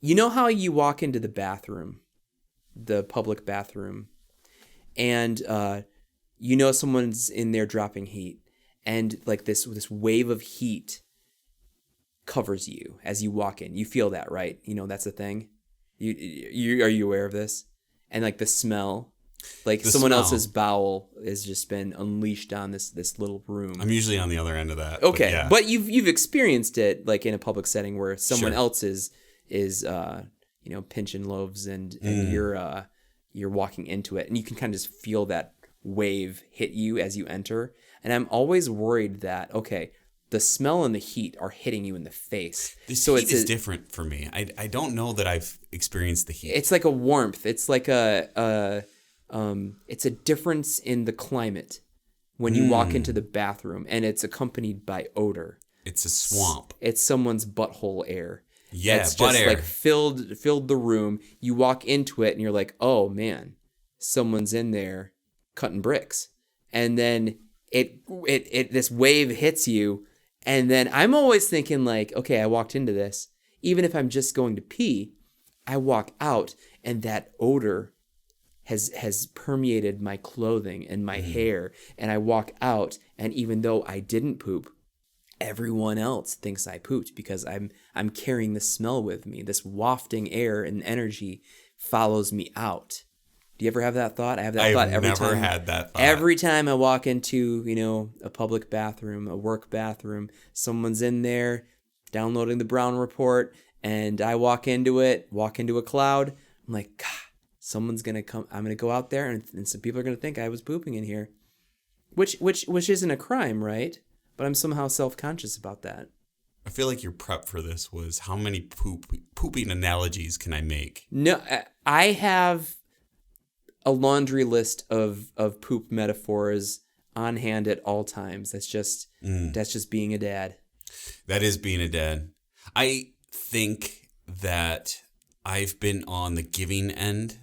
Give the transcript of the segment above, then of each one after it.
You know how you walk into the bathroom, the public bathroom, and you know someone's in there dropping heat, and like this wave of heat covers you as you walk in. You feel that, right? You know that's a thing. You are you aware of this? And like the smell, like someone else's bowel has just been unleashed on this little room. I'm usually on the other end of that. Okay, but you've experienced it like in a public setting where someone else is pinching loaves and you're walking into it, and you can kind of just feel that wave hit you as you enter. And I'm always worried that the smell and the heat are hitting you in the face. This heat is different for me. I don't know that I've experienced the heat. It's like a warmth. It's like it's a difference in the climate when you walk into the bathroom, and it's accompanied by odor. It's a swamp. It's someone's butthole air. Yeah, it's butt just air. Like filled the room. You walk into it and you're like, oh man, someone's in there cutting bricks. And then it this wave hits you, and then I'm always thinking like, okay, I walked into this. Even if I'm just going to pee, I walk out and that odor has permeated my clothing and my hair, and I walk out, and even though I didn't poop, everyone else thinks I pooped because I'm carrying the smell with me. This wafting air and energy follows me out. Do you ever have that thought? I have that thought every time. I've never had that thought. Every time I walk into, a public bathroom, a work bathroom, someone's in there downloading the Brown Report, and I walk into a cloud. I'm like, God, someone's going to come. I'm going to go out there, and some people are going to think I was pooping in here, which isn't a crime, right? But I'm somehow self-conscious about that. I feel like your prep for this was how many pooping analogies can I make? No, I have a laundry list of poop metaphors on hand at all times. That's just being a dad. That is being a dad. I think that I've been on the giving end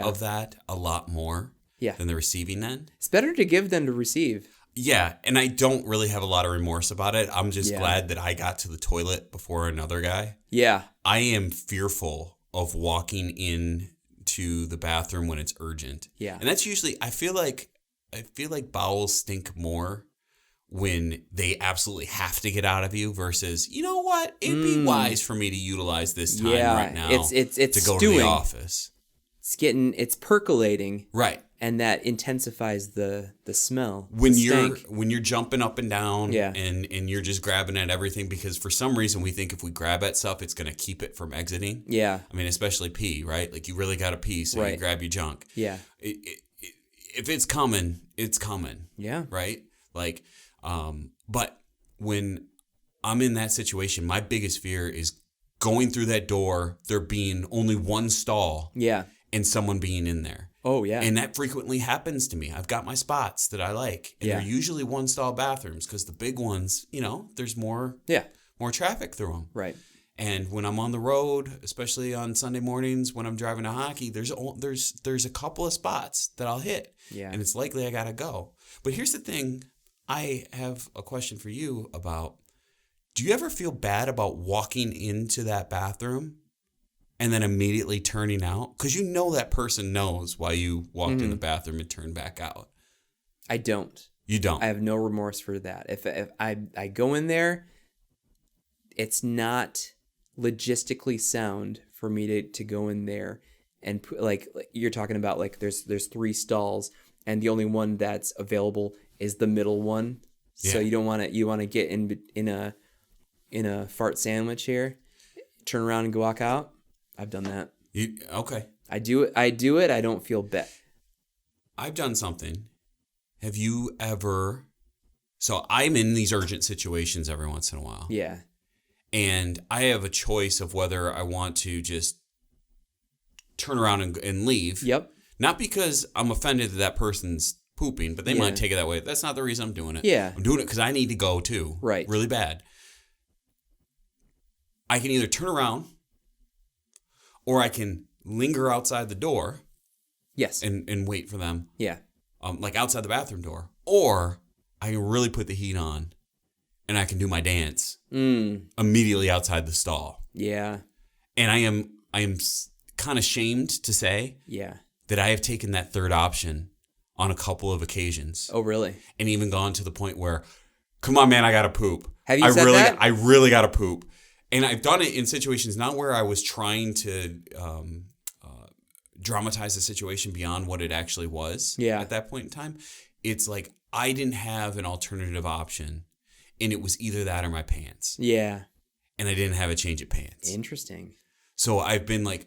of that a lot more than the receiving end. It's better to give than to receive. Yeah, and I don't really have a lot of remorse about it. I'm just glad that I got to the toilet before another guy. Yeah. I am fearful of walking in to the bathroom when it's urgent. Yeah. And that's usually I feel like bowels stink more when they absolutely have to get out of you versus, you know what? It'd be wise for me to utilize this time right now it's to go stewing. to the office. It's percolating. Right. And that intensifies the smell. When the you're jumping up and down Yeah. and you're just grabbing at everything because for some reason we think if we grab at stuff it's going to keep it from exiting. Yeah. I mean, especially pee, right? Like you really got to pee, so you grab your junk. Yeah. If it's coming, it's coming. Yeah. Right? Like but when I'm in that situation, my biggest fear is going through that door, there being only one stall. Yeah. And someone being in there. Oh, yeah. And that frequently happens to me. I've got my spots that I like. And they're usually one-stall bathrooms because the big ones, there's more traffic through them. Right. And when I'm on the road, especially on Sunday mornings when I'm driving to hockey, there's a couple of spots that I'll hit. Yeah. And it's likely I got to go. But here's the thing. I have a question for you about, do you ever feel bad about walking into that bathroom and then immediately turning out? Because you know that person knows why you walked in the bathroom and turned back out. I don't. You don't? I have no remorse for that. If I go in there, it's not logistically sound for me to go in there and like you're talking about, like there's 3 stalls and the only one that's available is the middle one. Yeah. So you want to get in a fart sandwich here, turn around and go walk out. I've done that. Okay. I do it. I don't feel bad. I've done something. Have you ever... So I'm in these urgent situations every once in a while. Yeah. And I have a choice of whether I want to just turn around and leave. Yep. Not because I'm offended that person's pooping, but they might take it that way. That's not the reason I'm doing it. Yeah. I'm doing it because I need to go too. Right. Really bad. I can either turn around or I can linger outside the door. Yes. And wait for them. Yeah. Like outside the bathroom door. Or I can really put the heat on and I can do my dance immediately outside the stall. Yeah. And I am kind of shamed to say that I have taken that third option on a couple of occasions. Oh, really? And even gone to the point where, come on, man, I got to poop. Have you said that? I really got to poop. And I've done it in situations not where I was trying to dramatize the situation beyond what it actually was at that point in time. It's like I didn't have an alternative option, and it was either that or my pants. Yeah. And I didn't have a change of pants. Interesting. So I've been like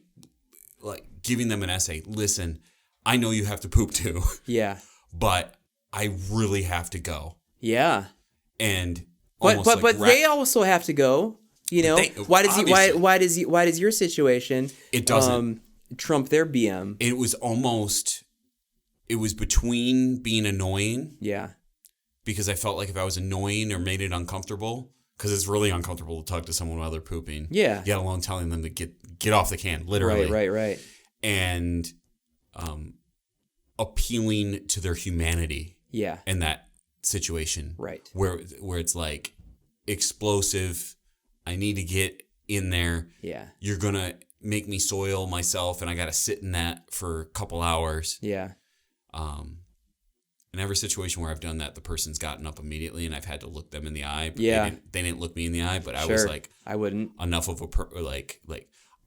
giving them an essay. Listen, I know you have to poop too. Yeah. But I really have to go. Yeah. And but they also have to go. You know, why does your situation it doesn't trump their BM? It was between being annoying. Yeah. Because I felt like if I was annoying or made it uncomfortable, because it's really uncomfortable to talk to someone while they're pooping. Yeah. Yet alone telling them to get off the can, literally. Right. And appealing to their humanity. Yeah. In that situation. Right. Where it's like explosive. I need to get in there. Yeah. You're going to make me soil myself, and I got to sit in that for a couple hours. Yeah. In every situation where I've done that, the person's gotten up immediately, and I've had to look them in the eye. But they didn't look me in the eye, but I was like, I wouldn't. Enough of like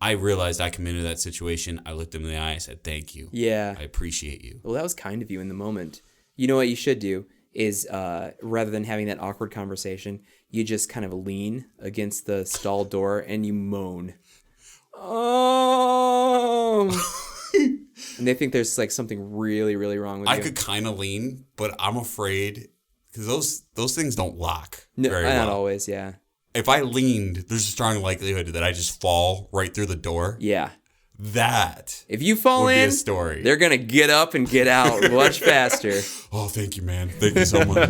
I realized I come into that situation. I looked them in the eye. I said, "Thank you. Yeah, I appreciate you." Well, that was kind of you in the moment. You know what you should do is rather than having that awkward conversation, you just kind of lean against the stall door and you moan. Oh. And they think there's like something really, really wrong with you. I could kind of lean, but I'm afraid because those things don't lock very well. Not always, yeah. If I leaned, there's a strong likelihood that I just fall right through the door. Yeah. That if you fall in, be a story. They're gonna get up and get out much faster. Oh, thank you, man. Thank you so much.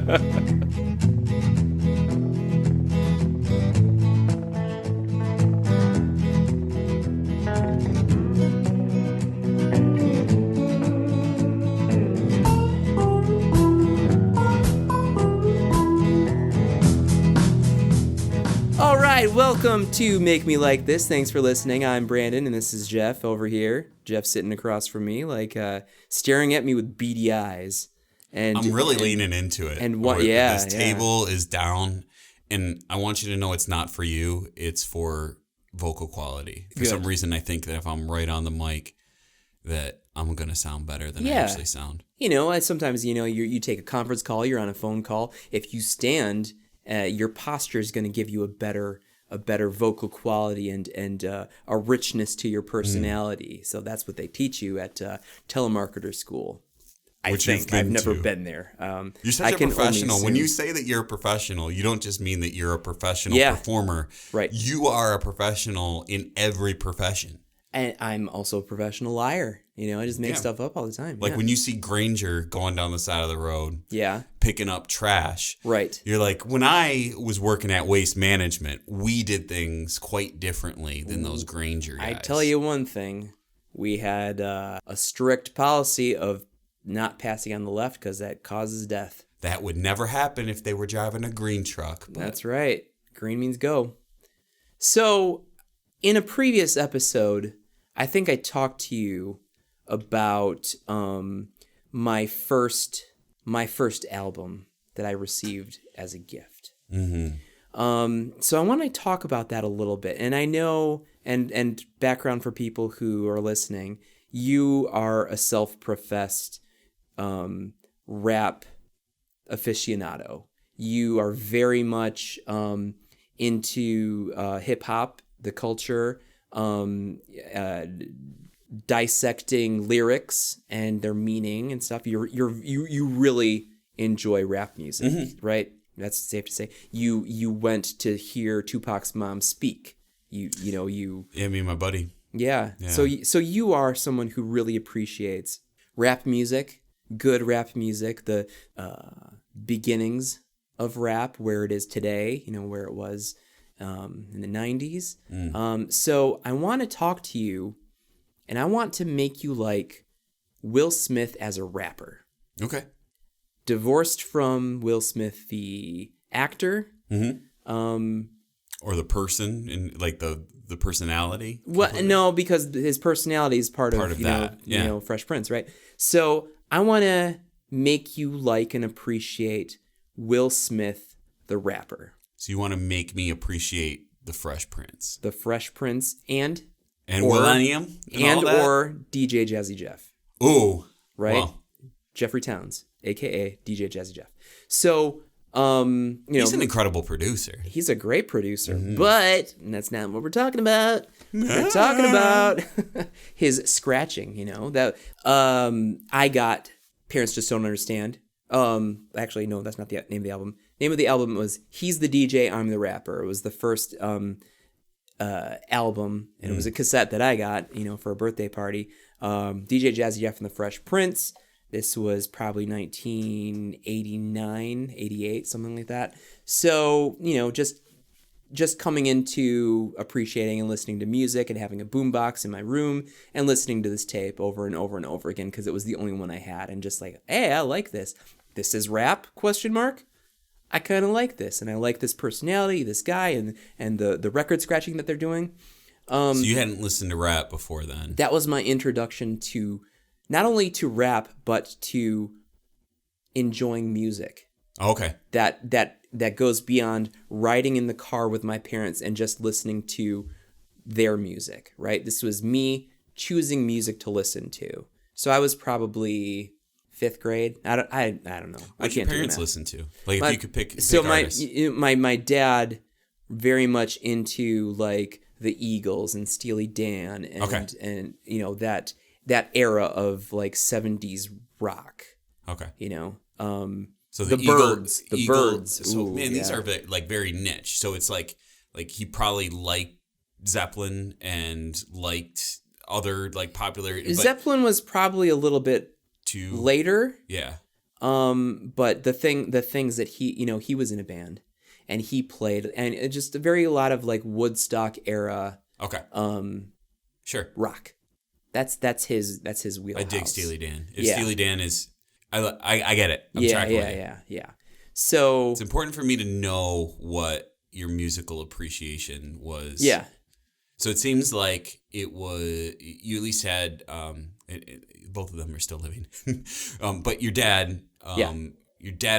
All right, welcome to Make Me Like This. Thanks for listening. I'm Brandon, and this is Jeff over here. Jeff sitting across from me, like staring at me with beady eyes. And I'm really leaning into it. And this table is down, and I want you to know it's not for you. It's for vocal quality. For some reason, I think that if I'm right on the mic, that I'm gonna sound better than I actually sound. You know, sometimes you take a conference call, you're on a phone call. If you stand, your posture is going to give you a better vocal quality and a richness to your personality. So that's what they teach you at telemarketer school. I think I've never been there. You're such a professional. When you say that you're a professional, you don't just mean that you're a professional performer. Right. You are a professional in every profession. And I'm also a professional liar. I just make stuff up all the time. Like when you see Granger going down the side of the road, picking up trash. Right. You're like, when I was working at Waste Management, we did things quite differently than those Granger guys. I tell you one thing. We had a strict policy of not passing on the left because that causes death. That would never happen if they were driving a green truck. But... That's right. Green means go. So, in a previous episode, I think I talked to you about my first album that I received as a gift. Mm-hmm. So I want to talk about that a little bit. And I know, and background for people who are listening, you are a self-professed rap aficionado. You are very much into hip-hop, the culture, dissecting lyrics and their meaning and stuff. You really enjoy rap music, right? That's safe to say. You went to hear Tupac's mom speak. You. Yeah, me and my buddy. Yeah. So you are someone who really appreciates rap music, good rap music, the beginnings of rap, where it is today. Where it was in the 90s. So I want to talk to you. And I want to make you like Will Smith as a rapper. Okay. Divorced from Will Smith, the actor. Mm-hmm. Or the person and like the personality? Well, no, because his personality is part of that. Fresh Prince, right? So I want to make you like and appreciate Will Smith, the rapper. So you want to make me appreciate the Fresh Prince. The Fresh Prince and Millennium and or DJ Jazzy Jeff. Ooh. Right? Wow. Jeffrey Towns, a.k.a. DJ Jazzy Jeff. So, he's an incredible producer. He's a great producer, but that's not what we're talking about. We're talking about his scratching, that I got Parents Just Don't Understand. Actually, no, that's not the name of the album. Name of the album was He's the DJ, I'm the Rapper. It was the first album, and it was a cassette that I got, for a birthday party. DJ Jazzy Jeff and the Fresh Prince. This was probably 1989, 88, something like that. So, just coming into appreciating and listening to music and having a boombox in my room and listening to this tape over and over and over again because it was the only one I had. And just like, hey, I like this. This is rap, ? I kind of like this. And I like this personality, this guy, and the record scratching that they're doing. So you hadn't listened to rap before then? That was my introduction to not only to rap, but to enjoying music. Okay. That goes beyond riding in the car with my parents and just listening to their music, right? This was me choosing music to listen to. So I was probably 5th grade. I don't know. What did your parents listen to? Like if you could pick artists. My dad very much into like the Eagles and Steely Dan and that era of like 70s rock. Okay. So the Birds. So ooh, man, these are very niche. So it's like he probably liked Zeppelin and liked other like popular. Zeppelin was probably a little bit too later. Yeah. But the things that he was in a band and he played, and it just a lot of like Woodstock era. Okay. Sure. Rock. That's his wheelhouse. I dig Steely Dan. If Steely Dan is, I get it. I'm tracking with you. Yeah. So it's important for me to know what your musical appreciation was. Yeah. So it seems like it was you at least had both of them are still living, but your dad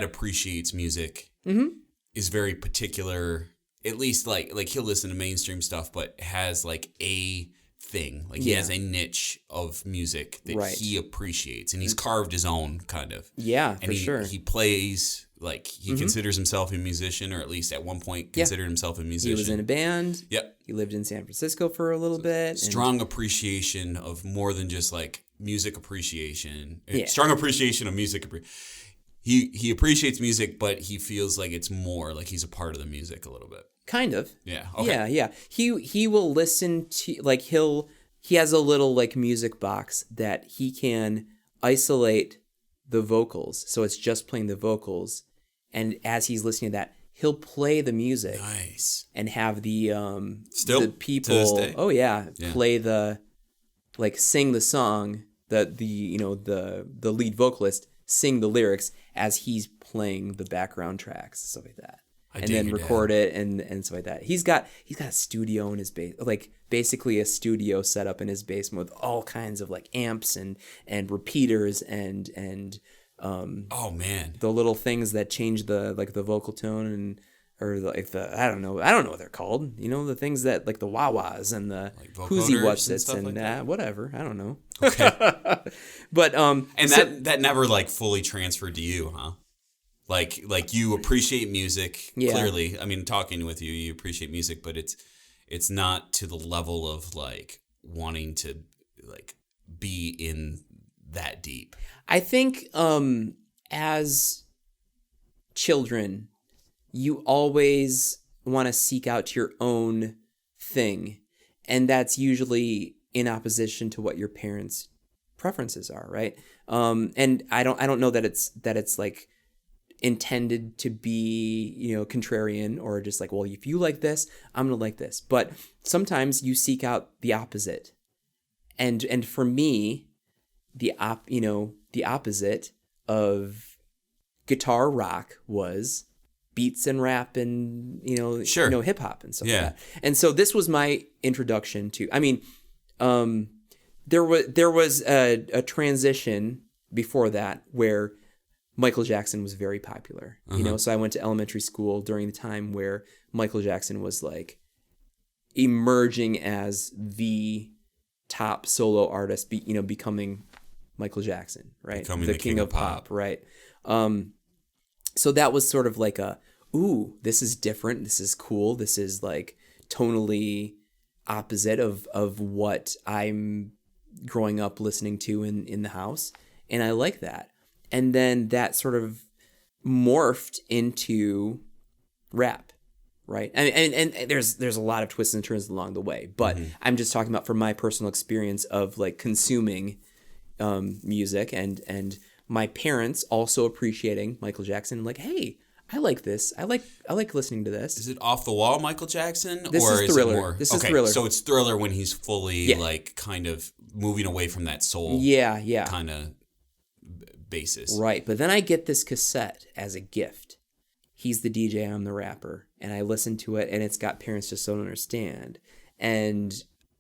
appreciates music. Mm-hmm. Is very particular. At least like he'll listen to mainstream stuff, but has like a thing. Like he has a niche of music that he appreciates, and he's carved his own kind of. Yeah, and sure. He plays like he considers himself a musician, or at least at one point considered himself a musician. He was in a band. Yep. He lived in San Francisco for a little bit. Strong appreciation of more than just like music appreciation. Yeah. Strong appreciation of music. He appreciates music, but he feels like it's more like he's a part of the music a little bit. Kind of. Yeah. Okay. Yeah. He will listen to like he has a little like music box that he can isolate the vocals, so it's just playing the vocals, and as he's listening to that, he'll play the music. Nice. And have the the people. To this day? Oh yeah, play the sing the song. The lead vocalist sing the lyrics as he's playing the background tracks, stuff like that. And then record it and stuff like that. He's got a studio in his base, like basically a studio set up in his basement with all kinds of like amps and repeaters and oh man, the little things that change the vocal tone I don't know what they're called. The things that like the wah-wahs and the whoozy whatsits and like whatever. I don't know. Okay. But that never like fully transferred to you, huh? Like you appreciate music clearly. I mean, talking with you appreciate music, but it's not to the level of like wanting to like be in that deep. I think as children, you always want to seek out your own thing, and that's usually in opposition to what your parents' preferences are, right? And I don't know that it's like intended to be, contrarian or just like, well, if you like this, I'm gonna like this. But sometimes you seek out the opposite, and for me, the opposite of guitar rock was beats and rap and Sure. hip hop and stuff Yeah. like that. And so this was my introduction to. I mean, there was a transition before that where Michael Jackson was very popular. So I went to elementary school during the time where Michael Jackson was like emerging as the top solo artist, becoming Michael Jackson, right? Becoming the king of pop. Right? So that was sort of like ooh, this is different. This is cool. This is like tonally opposite of what I'm growing up listening to in the house. And I like that. And then that sort of morphed into rap, right? And there's a lot of twists and turns along the way, but I'm just talking about from my personal experience of like consuming music and my parents also appreciating Michael Jackson, like, hey, I like this. I like listening to this. Is it off the wall Michael Jackson? This or is Thriller. Is it more? This is Thriller. So it's Thriller when he's fully like kind of moving away from that soul kind of basis. Right. But then I get this cassette as a gift. He's the DJ, I'm the rapper. And I listen to it and it's got Parents Just Don't Understand. And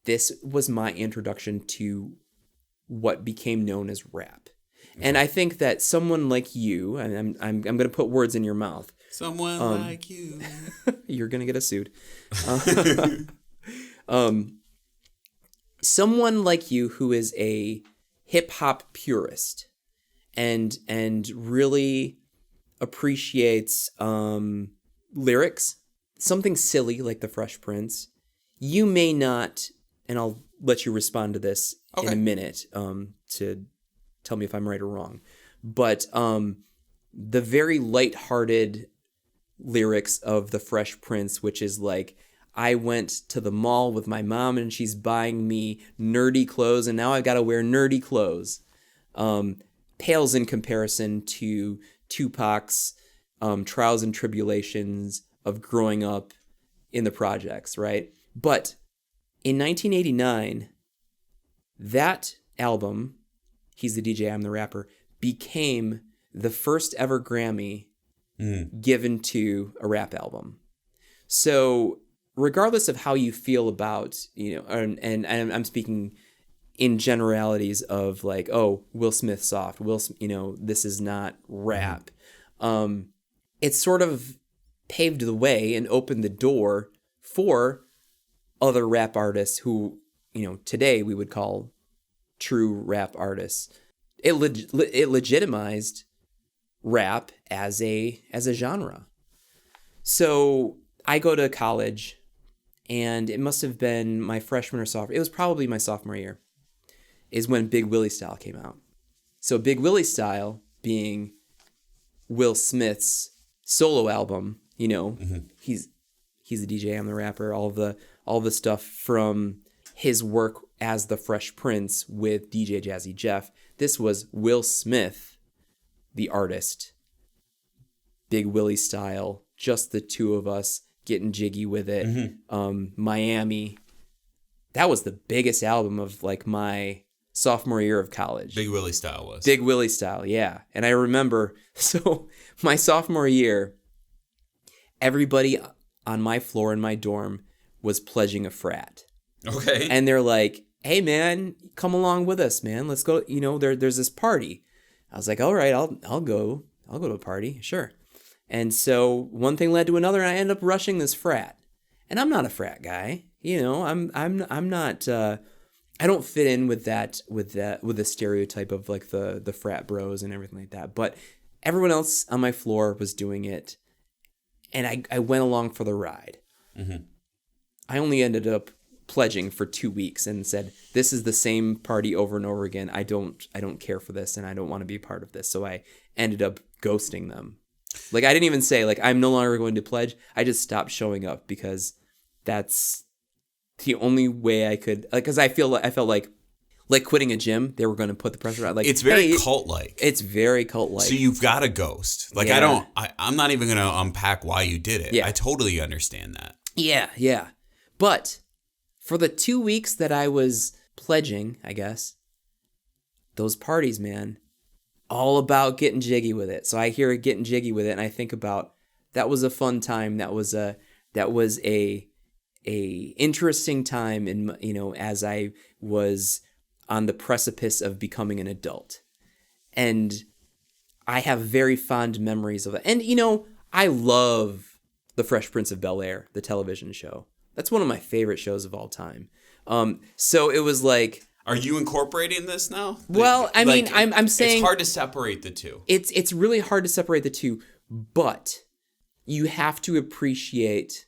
this was my introduction to what became known as rap. And I think that someone like you, and I'm going to put words in your mouth. Someone like you. You're going to get us sued. Someone like you who is a hip hop purist and really appreciates lyrics, something silly like the Fresh Prince. You may not, and I'll let you respond to this in a minute to tell me if I'm right or wrong. But the very lighthearted lyrics of the Fresh Prince, which is like, I went to the mall with my mom and she's buying me nerdy clothes and now I've got to wear nerdy clothes, pales in comparison to Tupac's trials and tribulations of growing up in the projects, right? But in 1989, that album, He's the DJ, I'm the Rapper, became the first ever Grammy given to a rap album. So regardless of how you feel about, and I'm speaking in generalities of like, oh, Will Smith soft, this is not rap. It sort of paved the way and opened the door for other rap artists who, today we would call true rap artists. It legitimized rap as a genre. So I go to college, and it must have been my freshman or sophomore. It was probably my sophomore year, is when Big Willie Style came out. So Big Willie Style being Will Smith's solo album, he's the DJ, I'm the Rapper, all the stuff from his work as the Fresh Prince with DJ Jazzy Jeff. This was Will Smith, the artist, Big Willie Style, just the two of us getting jiggy with it. Miami. That was the biggest album of like my sophomore year of college. Big Willie Style was. Big Willie Style, yeah. And I remember, so my sophomore year, everybody on my floor in my dorm was pledging a frat. Okay. And they're like, hey man, come along with us, man. Let's go. There's this party. I was like, all right, I'll go to a party. Sure. And so one thing led to another, and I ended up rushing this frat. And I'm not a frat guy. I'm not, I don't fit in with the stereotype of like the frat bros and everything like that. But everyone else on my floor was doing it. And I went along for the ride. I only ended up pledging for 2 weeks and said, this is the same party over and over again. I don't care for this and I don't want to be a part of this. So I ended up ghosting them. Like I didn't even say like, I'm no longer going to pledge. I just stopped showing up because that's the only way I could, like, cause I felt like quitting a gym. They were going to put the pressure on. Like it's very cult-like. It's very cult-like. So you've got a ghost. Like yeah. I'm not even going to unpack why you did it. Yeah. I totally understand that. Yeah. But for the 2 weeks that I was pledging, I guess, those parties, man, all about getting jiggy with it. So I hear it getting jiggy with it, and I think about That was a fun time. That was a interesting time in, as I was on the precipice of becoming an adult. And I have very fond memories of it. And, I love The Fresh Prince of Bel-Air, the television show. That's one of my favorite shows of all time. So it was like... Are you incorporating this now? Well, I mean, I'm saying... It's hard to separate the two. It's really hard to separate the two, but you have to appreciate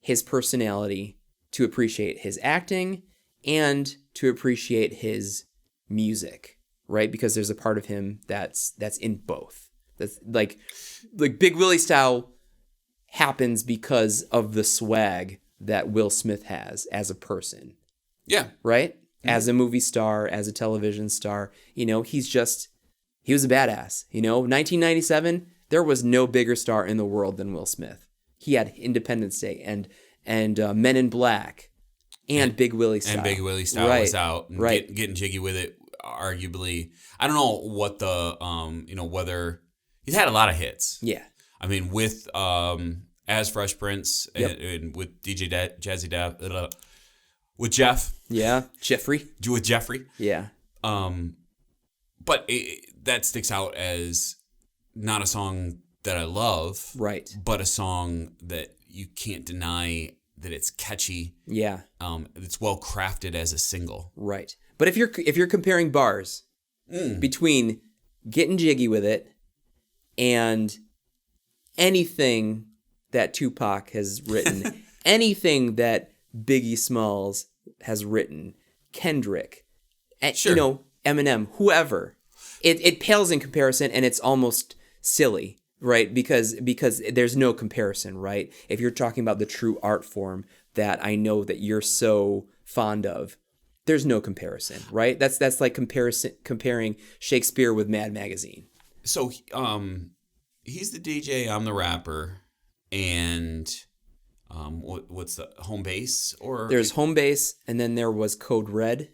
his personality, to appreciate his acting, and to appreciate his music, right? Because there's a part of him that's in both. That's like Big Willie style happens because of the swag that Will Smith has as a person. Yeah. Right? Mm-hmm. As a movie star, as a television star, he was a badass. 1997, there was no bigger star in the world than Will Smith. He had Independence Day and Men in Black and Big Willie style. And Big Willie style was out. And getting jiggy with it, arguably. I don't know what the, whether... He's had a lot of hits. Yeah. I mean, with as Fresh Prince and with DJ Jazzy Dab, with Jeff. Yeah, Jeffrey. With Jeffrey. Yeah. But that sticks out as not a song that I love. Right. But a song that you can't deny that it's catchy. Yeah. It's well crafted as a single. Right. But if you're comparing bars between Getting Jiggy With It and anything that Tupac has written, anything that Biggie Smalls has written, Kendrick, sure. Eminem, whoever, it pales in comparison, and it's almost silly, right? Because there's no comparison, right? If you're talking about the true art form that I know that you're so fond of, there's no comparison, right? That's like comparing Shakespeare with Mad Magazine. So, he's the DJ, I'm the rapper, and what's the home base? Or there's home base, and then there was Code Red.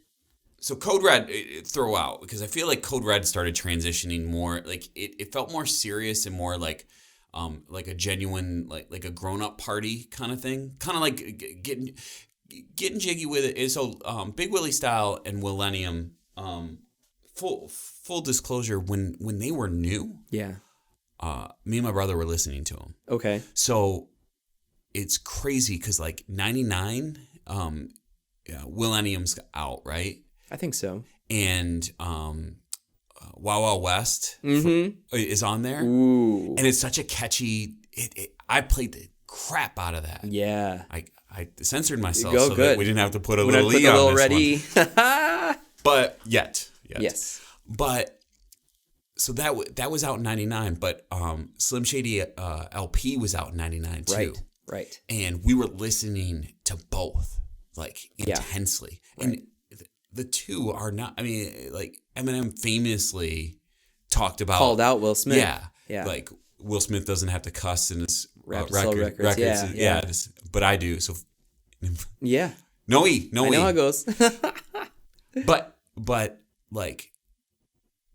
So Code Red, throw out, because I feel like Code Red started transitioning more, like it felt more serious and more like a genuine, like a grown up party kind of thing, kind of like getting jiggy with it. So Big Willie style and Millennium. Full disclosure, when they were new, yeah, me and my brother were listening to them. Okay. So it's crazy because 99, Millennium's out, right? I think so. And Wild Wild West is on there. Ooh. And it's such a catchy. I played the crap out of that. Yeah. I censored myself so that we didn't have to put a we little E on this ready. one. But yet. Yes. But so that was out in 99, but Slim Shady LP was out in 99 too. Right. And we were listening to both intensely. Right. And the two are not, I mean, Eminem famously called out Will Smith. Yeah. Like Will Smith doesn't have to cuss in his records. Yeah. But I do. So yeah. No E. I know how it goes. But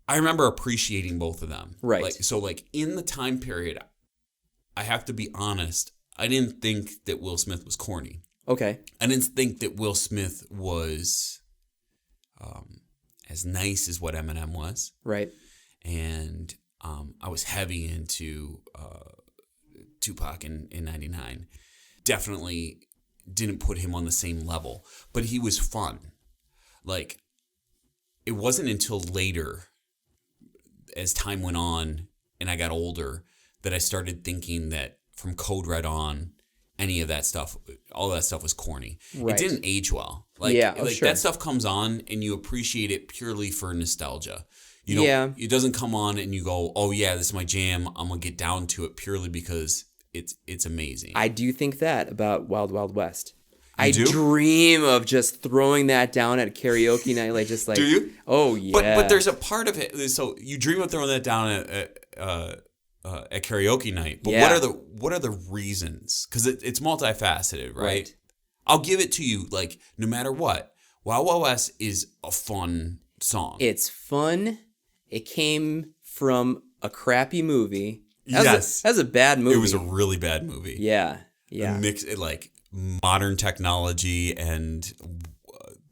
I remember appreciating both of them. Right. So in the time period, I have to be honest, I didn't think that Will Smith was corny. Okay. I didn't think that Will Smith was as nice as what Eminem was. Right. And I was heavy into Tupac in 99. Definitely didn't put him on the same level, but he was fun. It wasn't until later, as time went on and I got older, that I started thinking that from Code Red on, any of that stuff, all that stuff was corny. Right. It didn't age well. Sure. That stuff comes on and you appreciate it purely for nostalgia. It doesn't come on and you go, oh yeah, this is my jam. I'm gonna get down to it purely because it's amazing. I do think that about Wild Wild West. I dream of just throwing that down at karaoke night, Do you? Oh yeah. But there's a part of it. So you dream of throwing that down at karaoke night. But what are the reasons? Because it's multifaceted, right? I'll give it to you. No matter what, Wild Wild West is a fun song. It's fun. It came from a crappy movie That's a bad movie. It was a really bad movie. Yeah. Like modern technology and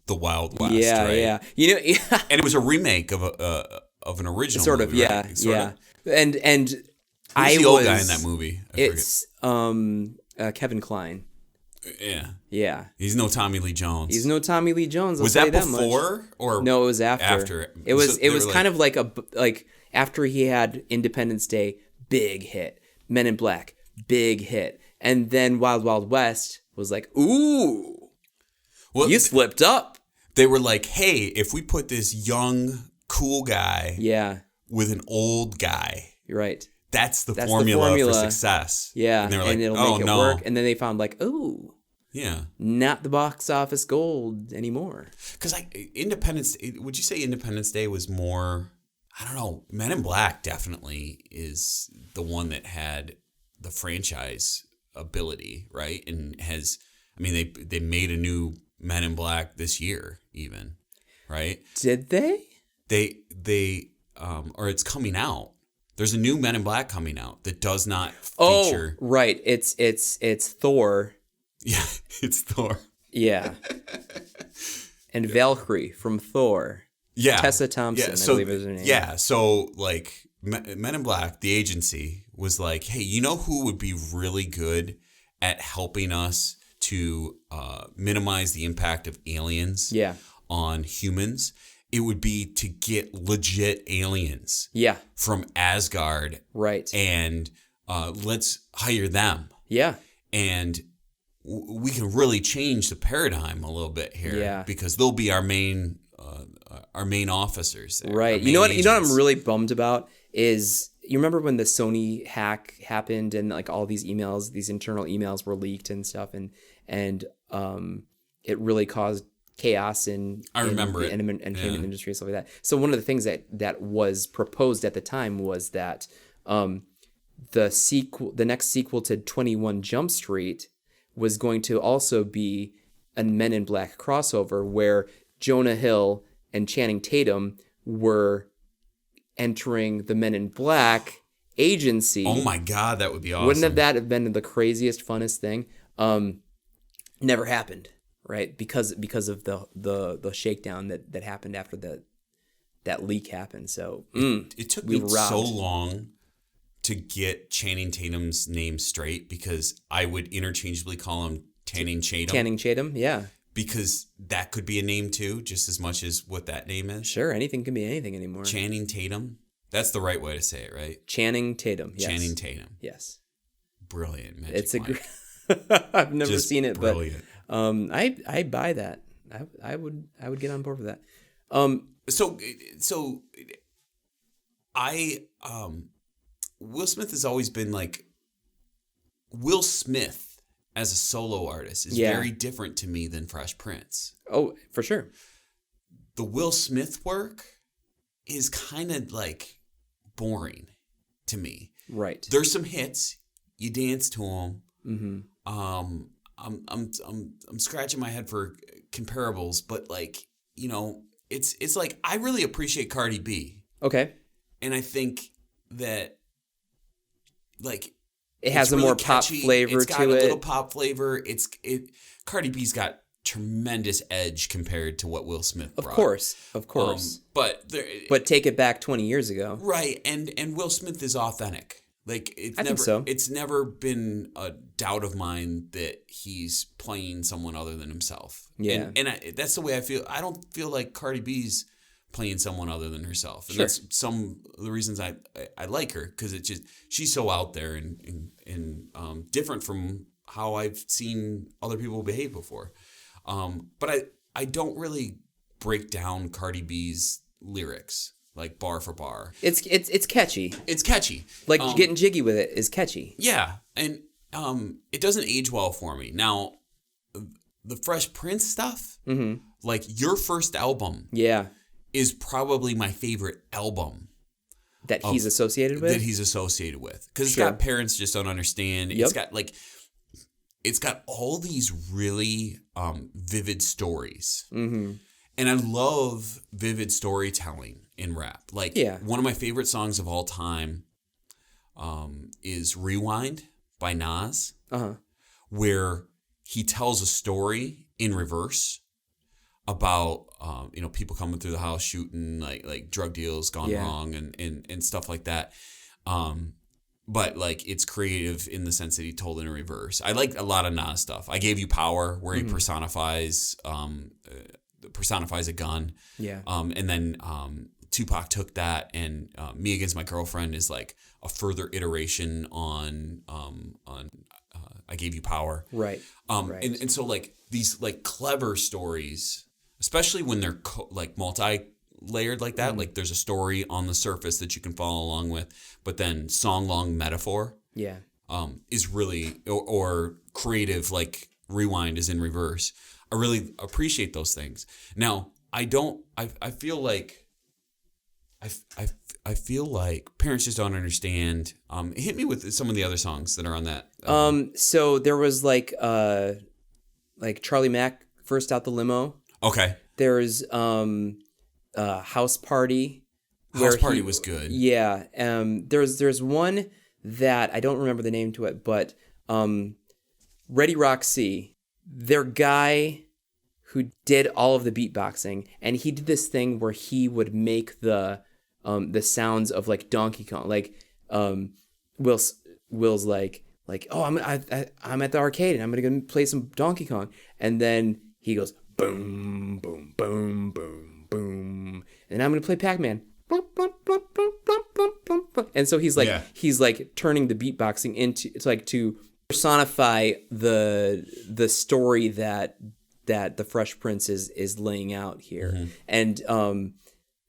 the Wild West. Yeah, right? yeah. And it was a remake of an original sort movie, of, yeah, right? yeah. And Who's the old guy in that movie? It's Kevin Kline. Yeah. Yeah. He's no Tommy Lee Jones. He's no Tommy Lee Jones. Was that before or no? It was after. It was kind of like after he had Independence Day, big hit. Men in Black, big hit, and then Wild Wild West was like, ooh, well, you slipped up. They were like, hey, if we put this young cool guy, with an old guy, you're right. That's the formula for success. Yeah, and they were like, it'll make it work. And then they found like, ooh, not the box office gold anymore. Because Independence, would you say Independence Day was more? I don't know. Men in Black definitely is the one that had the franchise ability, right? And has, I mean, they made a new Men in Black this year, even, right? Did they? They or it's coming out. There's a new Men in Black coming out that does not feature. Oh, right. It's Thor. Yeah, it's Thor. Yeah. And Valkyrie from Thor. Yeah. Tessa Thompson, I believe is her name. Yeah, so like Men in Black, the agency, was like, hey, you know who would be really good at helping us to minimize the impact of aliens on humans? It would be to get legit aliens from Asgard. Right. And let's hire them. Yeah. And we can really change the paradigm a little bit here. Yeah. Because they'll be our main officers there. Right. You know what I'm really bummed about is, you remember when the Sony hack happened and like all these emails, these internal emails were leaked and stuff, and it really caused chaos in the entertainment industry and stuff like that. So one of the things that was proposed at the time was that the next sequel to 21 Jump Street was going to also be a Men in Black crossover where Jonah Hill and Channing Tatum were entering the Men in Black agency. Oh my God, that would be awesome. Wouldn't that have been the craziest, funnest thing? Never happened, right? Because of the shakedown that happened after that leak happened. So it took me so long to get Channing Tatum's name straight, because I would interchangeably call him Channing Tatum. Channing Tatum, yeah. Because that could be a name too, just as much as what that name is. Sure, anything can be anything anymore. Channing Tatum. That's the right way to say it, right? Channing Tatum, yes. Channing Tatum. Yes. Brilliant. Magic It's Mike. I've never seen it, brilliant. But I buy that. I would get on board with that. So Will Smith has always been like, Will Smith as a solo artist is very different to me than Fresh Prince. Oh, for sure. The Will Smith work is kind of like boring to me. Right. There's some hits. You dance to them. Mm-hmm. I'm scratching my head for comparables, but like, you know, it's like, I really appreciate Cardi B. Okay. And I think that like it has a really more catchy. pop flavor to it. It's got a little pop flavor. Cardi B's got tremendous edge compared to what Will Smith brought. Of course. But take it back 20 years ago. Right. And Will Smith is authentic. Like I think so. It's never been a doubt of mine that he's playing someone other than himself. Yeah. And that's the way I feel. I don't feel like Cardi B's playing someone other than herself. And sure. That's some of the reasons I like her, because it's just, she's so out there and different from how I've seen other people behave before. But I don't really break down Cardi B's lyrics like bar for bar. It's catchy. It's catchy. Like getting jiggy with it is catchy. Yeah, and it doesn't age well for me. Now, the Fresh Prince stuff, like your first album, is probably my favorite album that he's associated with. Because it's got Parents Just Don't Understand. Yep. It's got all these really vivid stories. Mm-hmm. And I love vivid storytelling in rap. Like one of my favorite songs of all time is Rewind by Nas, Uh-huh. where he tells a story in reverse about people coming through the house shooting like drug deals gone wrong and stuff like that. But like it's creative in the sense that he told in reverse. I like a lot of Nas stuff. I Gave You Power, where he personifies a gun. Yeah. And then Tupac took that, and Me Against My Girlfriend is like a further iteration on I Gave You Power. Right. Right. And so like these like clever stories, especially when they're like multi-layered like that, like there's a story on the surface that you can follow along with, but then song-long metaphor is really, or creative, like Rewind is in reverse. I really appreciate those things. Now, I feel like parents just don't understand. Hit me with some of the other songs that are on that. So there was like Charlie Mack, First Out the Limo. Okay. There's House Party. House Party was good. Yeah. There's one that I don't remember the name to it, but Ready Roxy, their guy who did all of the beatboxing, and he did this thing where he would make the sounds of like Donkey Kong, like Will's like oh I'm at the arcade and I'm gonna go play some Donkey Kong, and then he goes boom boom boom boom boom, and I'm gonna play Pac-Man. And so he's like turning the beatboxing into to personify the story that the Fresh Prince is laying out here. Mm-hmm. And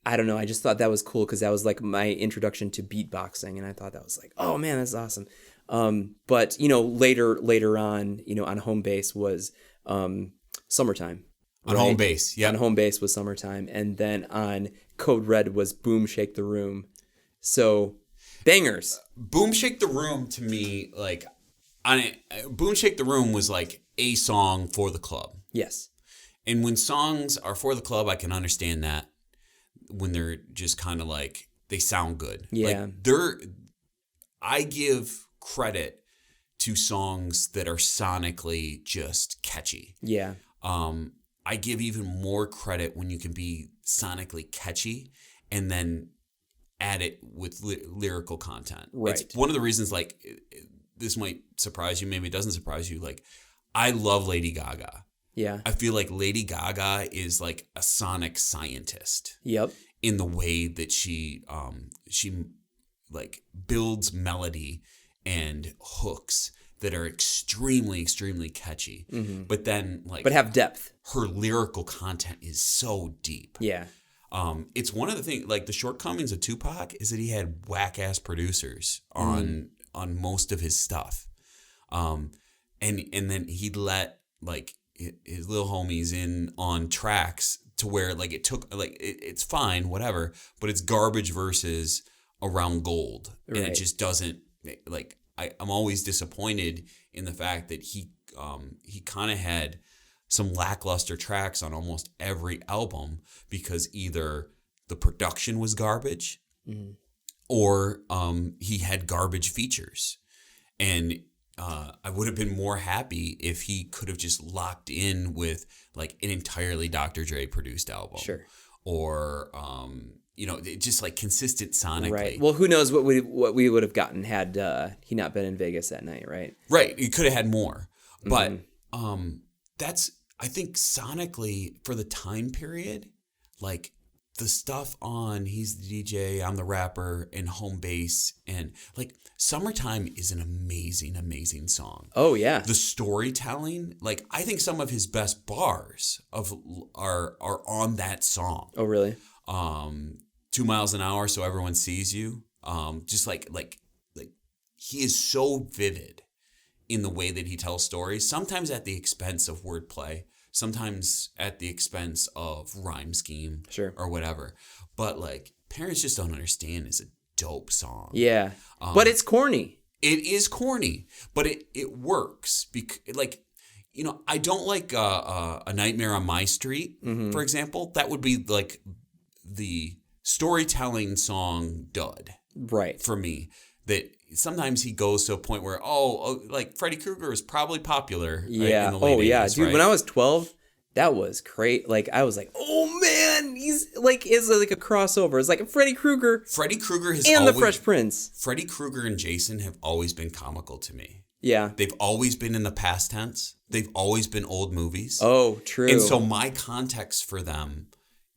I don't know, I just thought that was cool because that was like my introduction to beatboxing, and I thought that was like, oh man, that's awesome. But later on, on Home Base was Summertime. On Home Base, yeah. On Home Base was Summertime, and then on Code Red was Boom Shake the Room. So bangers. Boom Shake the Room to me, like Boom Shake the Room was like a song for the club. Yes. And when songs are for the club, I can understand that. When they're just kind of like, they sound good. Yeah. Like I give credit to songs that are sonically just catchy. Yeah. I give even more credit when you can be sonically catchy and then add it with lyrical content. Right. It's one of the reasons, like, this might surprise you, maybe it doesn't surprise you. Like, I love Lady Gaga. Yeah. I feel like Lady Gaga is like a sonic scientist. Yep. In the way that she like builds melody and hooks that are extremely, extremely catchy. Mm-hmm. But then but have depth. Her lyrical content is so deep. Yeah. It's one of the things, like the shortcomings of Tupac is that he had whack ass producers on most of his stuff. And then he'd let like his little homies in on tracks to where like it took like it's fine, whatever, but it's garbage versus Around Gold. Right. And it just doesn't like I'm always disappointed in the fact that he kind of had some lackluster tracks on almost every album because either the production was garbage or he had garbage features. And I would have been more happy if he could have just locked in with like an entirely Dr. Dre produced album. Sure. Or, just like consistent sonically. Right. Well, who knows what we would have gotten had he not been in Vegas that night, right? Right. He could have had more. But that's, I think sonically for the time period, like the stuff on He's the DJ, I'm the Rapper, and Home Base, and like Summertime is an amazing, amazing song. Oh yeah. The storytelling, like I think some of his best bars are on that song. Oh really? 2 miles an hour so everyone sees you. Just like he is so vivid in the way that he tells stories, sometimes at the expense of wordplay, sometimes at the expense of rhyme scheme, sure, or whatever. But like Parents Just Don't Understand is a dope song. Yeah. But it's corny. It is corny, but it works because I don't like A Nightmare on My Street, for example. That would be like the storytelling song dud. Right. For me. That sometimes he goes to a point where, like Freddy Krueger is probably popular. Right, yeah. in the late 80s, Dude. right? When I was 12, that was great. Like, I was like, oh man, he's like, is like a crossover. It's like Freddy Krueger and the Fresh Prince. Freddy Krueger and Jason have always been comical to me. Yeah. They've always been in the past tense. They've always been old movies. Oh, true. And so my context for them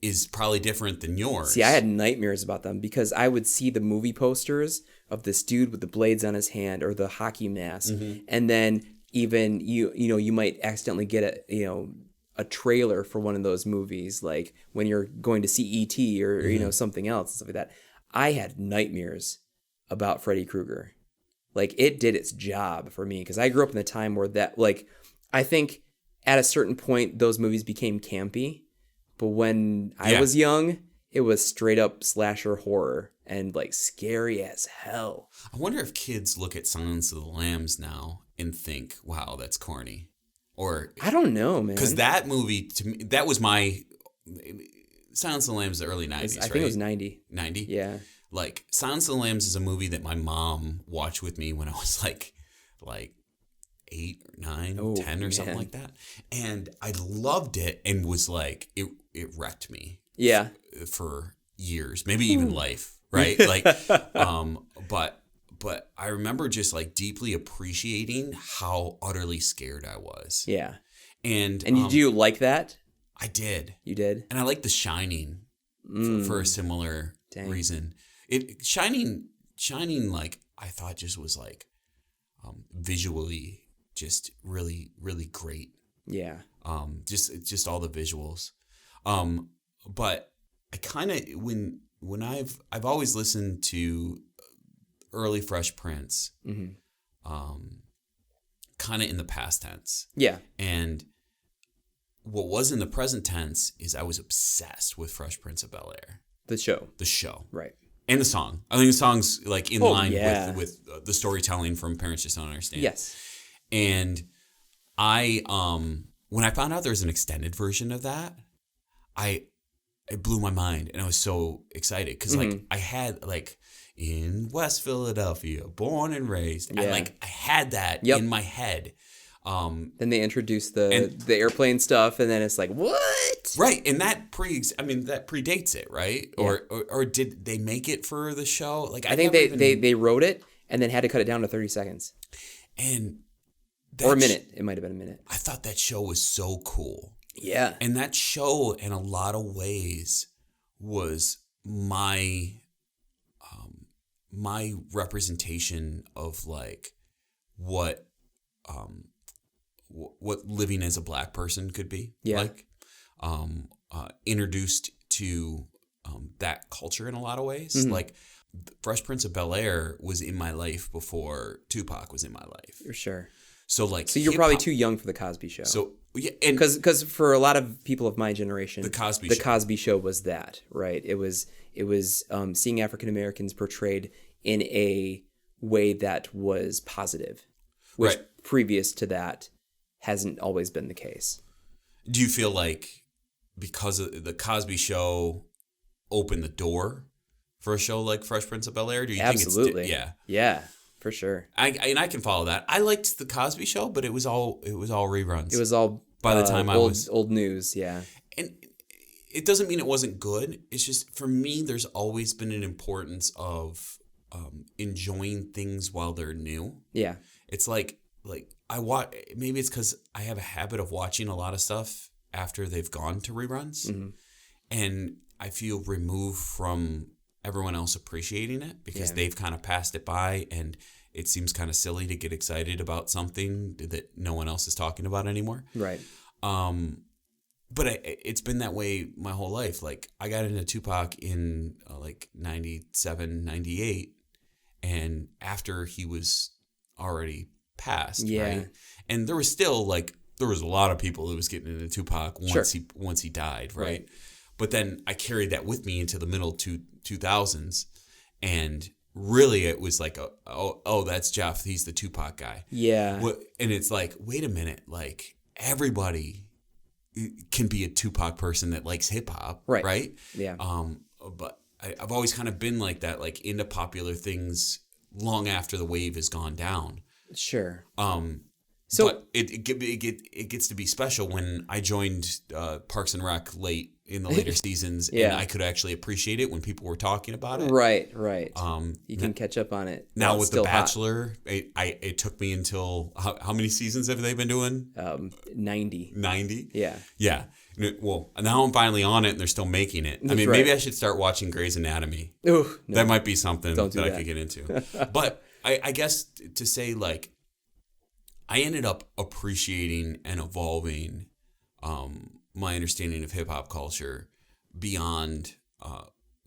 is probably different than yours. See, I had nightmares about them because I would see the movie posters of this dude with the blades on his hand or the hockey mask, and then even you might accidentally get a trailer for one of those movies, like when you're going to see E.T. or something else and stuff like that. I had nightmares about Freddy Krueger. Like, it did its job for me because I grew up in the time where that, like, I think at a certain point those movies became campy, but when I was young, it was straight up slasher horror and like scary as hell. I wonder if kids look at Silence of the Lambs now and think, "Wow, that's corny," or I don't know, man. Because that movie, to me, that was my Silence of the Lambs, the early 90s. I think it was 90. 90? Yeah. Like, Silence of the Lambs is a movie that my mom watched with me when I was like 8 or 9, 10 or something like that. And I loved it and was like, it wrecked me. Yeah. For years, maybe even life, right? Like, but I remember just like deeply appreciating how utterly scared I was. Yeah. And did you like that? I did. You did? And I like The Shining for a similar reason. Shining, like, I thought just was like visually just really, really great. Yeah. Just all the visuals. But I kind of, when I've always listened to early Fresh Prince, kind of in the past tense. Yeah. And what was in the present tense is I was obsessed with Fresh Prince of Bel-Air. The show. Right. And the song. I think the song's like in line with the storytelling from Parents Just Don't Understand. Yes. And I, when I found out there was an extended version of that, it blew my mind and I was so excited because like I had like in West Philadelphia, born and raised, and like I had that in my head. Then they introduced the airplane stuff, and then it's like, what? Right, and that predates it, right? Yeah. Or did they make it for the show? Like I think they wrote it and then had to cut it down to 30 seconds. And or a minute. It might have been a minute. I thought that show was so cool. Yeah. And that show, in a lot of ways, was my representation of like what living as a Black person could be like. Introduced to that culture in a lot of ways. Like Fresh Prince of Bel-Air was in my life before Tupac was in my life. For sure. So like, you're probably too young for the Cosby Show. So yeah, and because for a lot of people of my generation, the Cosby Show was that, right? It was seeing African Americans portrayed in a way that was positive, which previous to that hasn't always been the case. Do you feel like because of the Cosby Show opened the door for a show like Fresh Prince of Bel-Air? Do you think it's yeah, for sure. I can follow that. I liked the Cosby Show, but it was all reruns. It was all by the time old news, yeah. And it doesn't mean it wasn't good. It's just, for me, there's always been an importance of enjoying things while they're new. Yeah. It's like I watch. Maybe it's because I have a habit of watching a lot of stuff after they've gone to reruns, and I feel removed from everyone else appreciating it because they've kind of passed it by, and it seems kind of silly to get excited about something that no one else is talking about anymore. Right. But it's been that way my whole life. Like, I got into Tupac in like 97, 98, and after he was already passed, right? And there was still there was a lot of people who was getting into Tupac once he died, right? But then I carried that with me into the middle 2000s, and really it was like, oh, that's Jeff. He's the Tupac guy. Yeah. And it's like, wait a minute, like everybody can be a Tupac person that likes hip hop, right? Yeah. But I've always kind of been like that, like into popular things long after the wave has gone down. Sure. So but it gets to be special when I joined Parks and Rec late in the later seasons, and I could actually appreciate it when people were talking about it. Right. You can catch up on it. Now with The Bachelor, it took me until how many seasons have they been doing? 90. 90? Yeah. Well, now I'm finally on it, and they're still making it. I mean, maybe I should start watching Grey's Anatomy. Ooh, no. That might be something that I could get into. But I guess to say, like, I ended up appreciating and evolving my understanding of hip hop culture beyond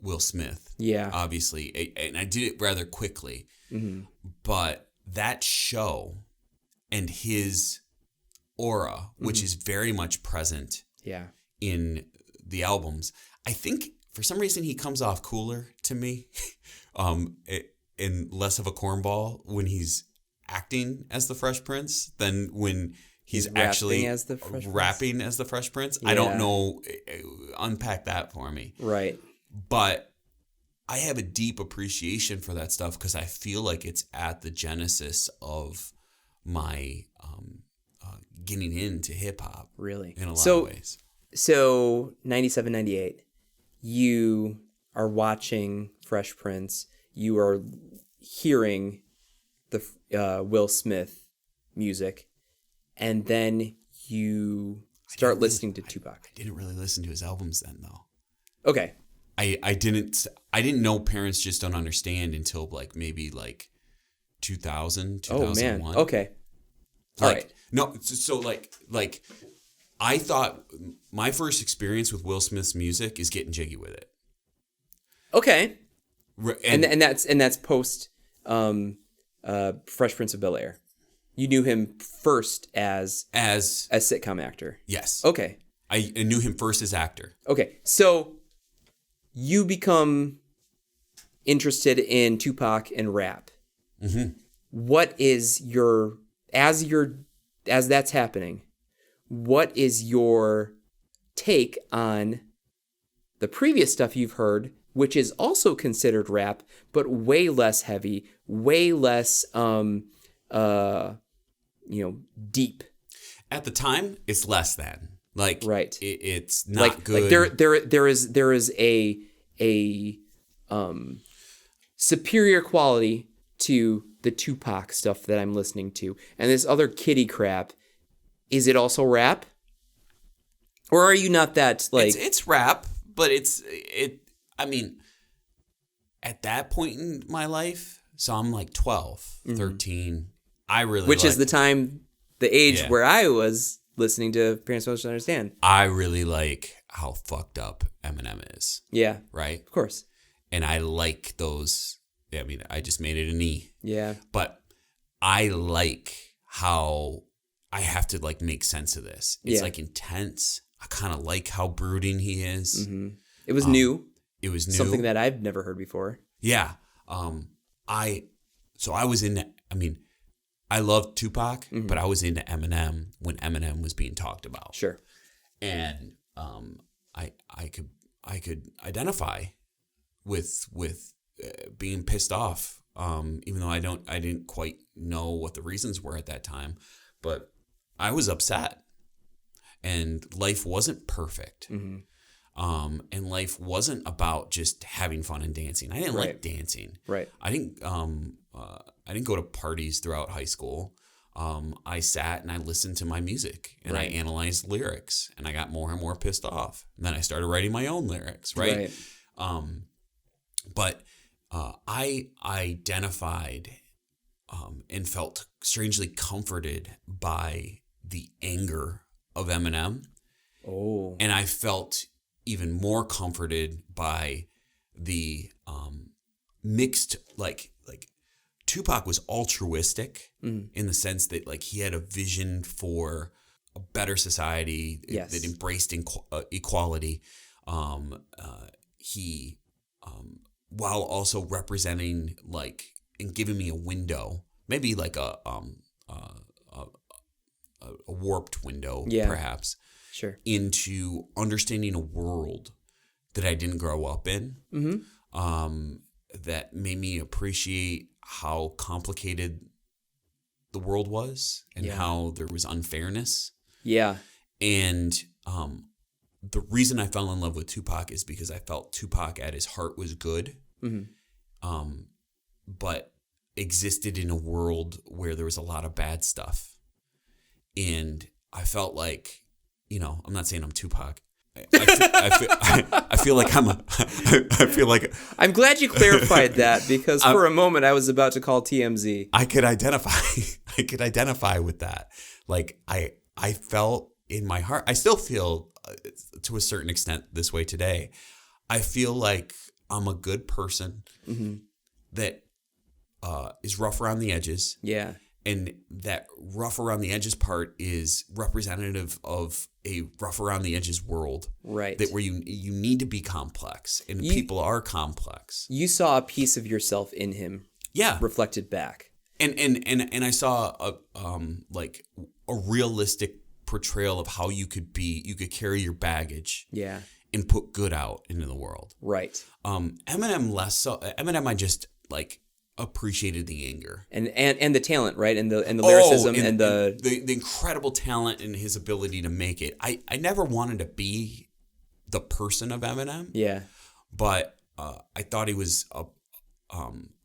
Will Smith. Yeah. Obviously. And I did it rather quickly. Mm-hmm. But that show and his aura, which is very much present in the albums, I think for some reason he comes off cooler to me and less of a cornball when he's acting as the Fresh Prince than when he's actually rapping as the Fresh Prince. Yeah. I don't know. Unpack that for me. Right. But I have a deep appreciation for that stuff because I feel like it's at the genesis of my getting into hip hop. Really? In a lot of ways. So 97, 98, you are watching Fresh Prince. You are hearing the Will Smith music, and then you start listening to Tupac. I didn't really listen to his albums then, though. Okay. I didn't know Parents Just Don't Understand until maybe 2000, 2001. Oh man. Okay. All right. No, so I thought my first experience with Will Smith's music is Getting Jiggy With It. Okay. And that's post Fresh Prince of Bel-Air. You knew him first as a sitcom actor. Yes. Okay. I knew him first as actor. Okay. So you become interested in Tupac and rap. Mm-hmm. What is as that's happening, what is your take on the previous stuff you've heard, which is also considered rap, but way less heavy, way less, deep. At the time, it's less than right. It's not good. There is a superior quality to the Tupac stuff that I'm listening to, and this other kiddie crap. Is it also rap, or are you not that It's rap, but I mean, at that point in my life, so I'm 12, 13. I really Which is the age where I was listening to Parents Don't Understand. I really like how fucked up Eminem is. Yeah. Right? Of course. And I like those. I mean, I just made it an E. Yeah. But I like how I have to make sense of this. It's intense. I kind of like how brooding he is. Mm-hmm. It was new. It was new. Something that I've never heard before. Yeah. I was into, I loved Tupac, but I was into Eminem when Eminem was being talked about. Sure. And I could identify with being pissed off, even though I didn't quite know what the reasons were at that time, but I was upset, and life wasn't perfect. Mm-hmm. And life wasn't about just having fun and dancing. I didn't like dancing. Right. I didn't go to parties throughout high school. I sat and I listened to my music and I analyzed lyrics, and I got more and more pissed off. And then I started writing my own lyrics. Right. But I identified and felt strangely comforted by the anger of Eminem. Oh. And I felt even more comforted by the mixed, Tupac was altruistic in the sense that he had a vision for a better society that embraced equality. He while also representing and giving me a window, maybe a warped window, perhaps. Sure. Into understanding a world that I didn't grow up in, that made me appreciate how complicated the world was and how there was unfairness. Yeah. And the reason I fell in love with Tupac is because I felt Tupac at his heart was good, but existed in a world where there was a lot of bad stuff. And I felt like, I'm not saying I'm Tupac. I feel like I feel like I'm glad you clarified that, because for a moment I was about to call TMZ. I could identify with that. Like I felt in my heart, I still feel to a certain extent this way today. I feel like I'm a good person that is rough around the edges. Yeah. And that rough around the edges part is representative of a rough around the edges world. Right. That where you need to be complex, and people are complex. You saw a piece of yourself in him. Yeah. Reflected back. And I saw a realistic portrayal of how you could carry your baggage. Yeah. And put good out into the world. Right. Eminem less so. Eminem, I just appreciated the anger and the talent, right? And the lyricism and the incredible talent and his ability to make it. I never wanted to be the person of Eminem. Yeah. But I thought he was a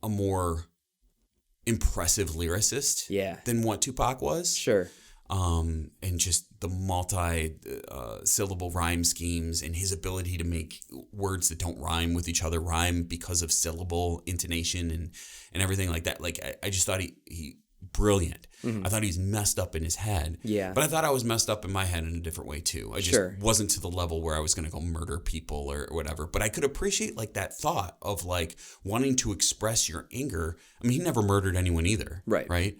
more impressive lyricist. Yeah. Than what Tupac was. Sure. And just the multi-syllable rhyme schemes and his ability to make words that don't rhyme with each other rhyme because of syllable intonation and everything like that. Like, I just thought he brilliant. I thought he was messed up in his head. Yeah. But I thought I was messed up in my head in a different way too. I just wasn't to the level where I was going to go murder people or whatever. But I could appreciate like that thought of like wanting to express your anger. I mean, he never murdered anyone either. Right. Right.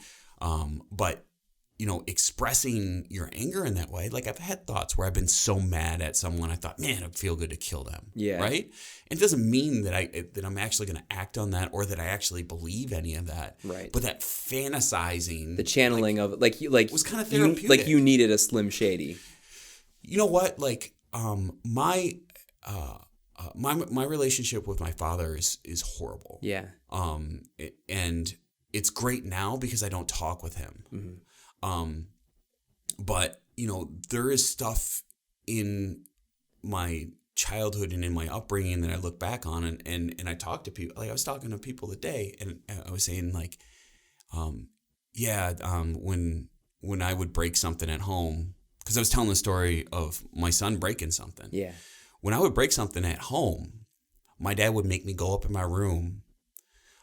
But expressing your anger in that way. Like, I've had thoughts where I've been so mad at someone, I thought, man, it'd feel good to kill them. Yeah. Right? It doesn't mean that I'm actually going to act on that or that I actually believe any of that. Right. But that fantasizing. The channeling of like was kind of therapeutic. Like you needed a Slim Shady. You know what? Like, my relationship with my father is horrible. Yeah. And it's great now because I don't talk with him. But there is stuff in my childhood and in my upbringing that I look back on and I talk to people. Like, I was talking to people today and I was saying like, when I would break something at home, because I was telling the story of my son breaking something. Yeah. When I would break something at home, my dad would make me go up in my room.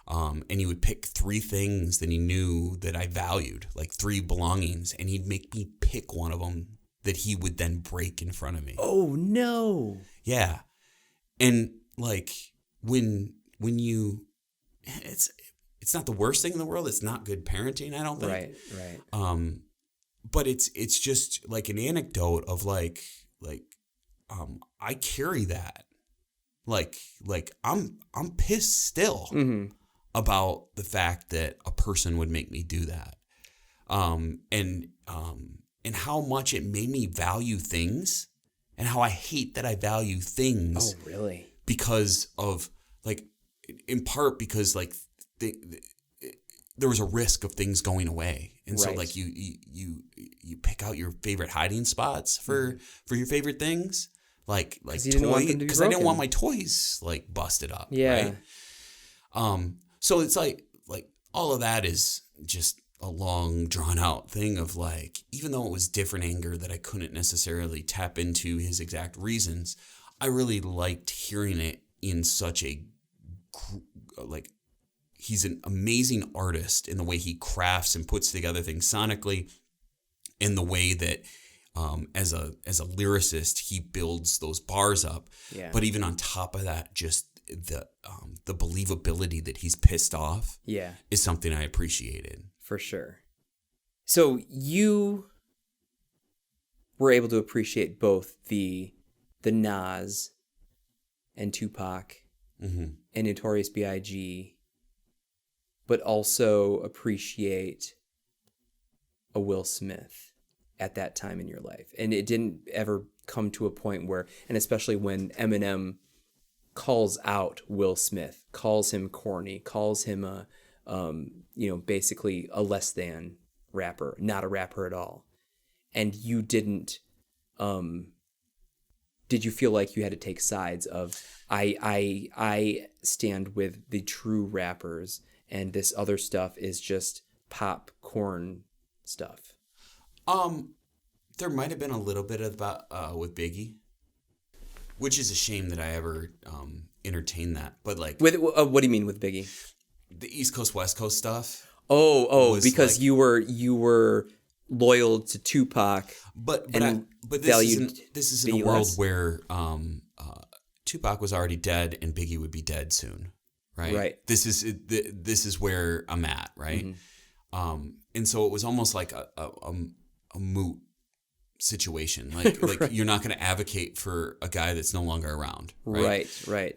And he would pick 3 things that he knew that I valued, like 3 belongings, and he'd make me pick one of them that he would then break in front of me. Oh no! Yeah, and like when you, it's not the worst thing in the world. It's not good parenting, I don't think. Right. But it's just like an anecdote of like I carry that, like I'm pissed still. About the fact that a person would make me do that, and how much it made me value things, and how I hate that I value things. Oh, really? Because of like, in part because like there was a risk of things going away, and so like you pick out your favorite hiding spots for your favorite things, like toys, because I didn't want my toys like busted up. Yeah. Right? So it's like all of that is just a long drawn out thing of like, even though it was different anger that I couldn't necessarily tap into his exact reasons, I really liked hearing it in such a, like, he's an amazing artist in the way he crafts and puts together things sonically, in the way that as a lyricist, he builds those bars up. Yeah. But even on top of that, just the believability that he's pissed off is something I appreciated. For sure. So you were able to appreciate both the Nas and Tupac and Notorious B.I.G., but also appreciate a Will Smith at that time in your life. And it didn't ever come to a point where, and especially when Eminem calls out Will Smith, calls him corny, calls him a basically a less than rapper, not a rapper at all. And you didn't, did you feel like you had to take sides of, I stand with the true rappers and this other stuff is just popcorn stuff? There might have been a little bit about with Biggie, which is a shame that I ever entertained that. But like, With what do you mean with Biggie? The East Coast West Coast stuff. Because like, you were loyal to Tupac, but this is in a world where Tupac was already dead and Biggie would be dead soon, right? Right. This is where I'm at, right? Mm-hmm. And so it was almost like a moot situation, like right. like you're not going to advocate for a guy that's no longer around, right? Right.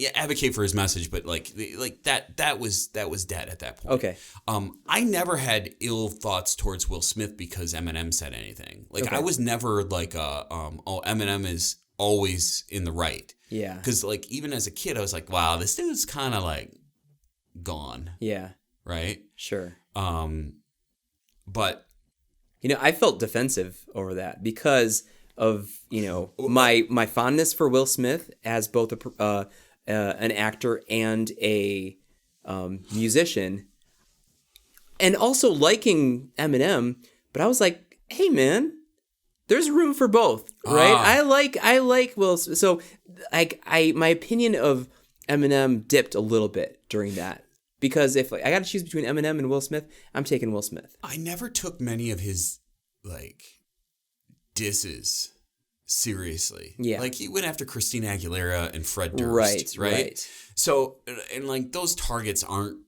Yeah, advocate for his message, but like that was dead at that point. Okay. I never had ill thoughts towards Will Smith because Eminem said anything. Like okay. I was never like Eminem is always in the right. Yeah. Because like even as a kid, I was like, wow, this dude's kind of like gone. Yeah. Right. Sure. But I felt defensive over that because of my fondness for Will Smith as both an actor and a musician, and also liking Eminem. But I was like, hey man, there's room for both, right? I like Will Smith. So my opinion of Eminem dipped a little bit during that. Because if I got to choose between Eminem and Will Smith, I'm taking Will Smith. I never took many of his like disses seriously. Yeah. Like he went after Christina Aguilera and Fred Durst. Right. So, and like those targets aren't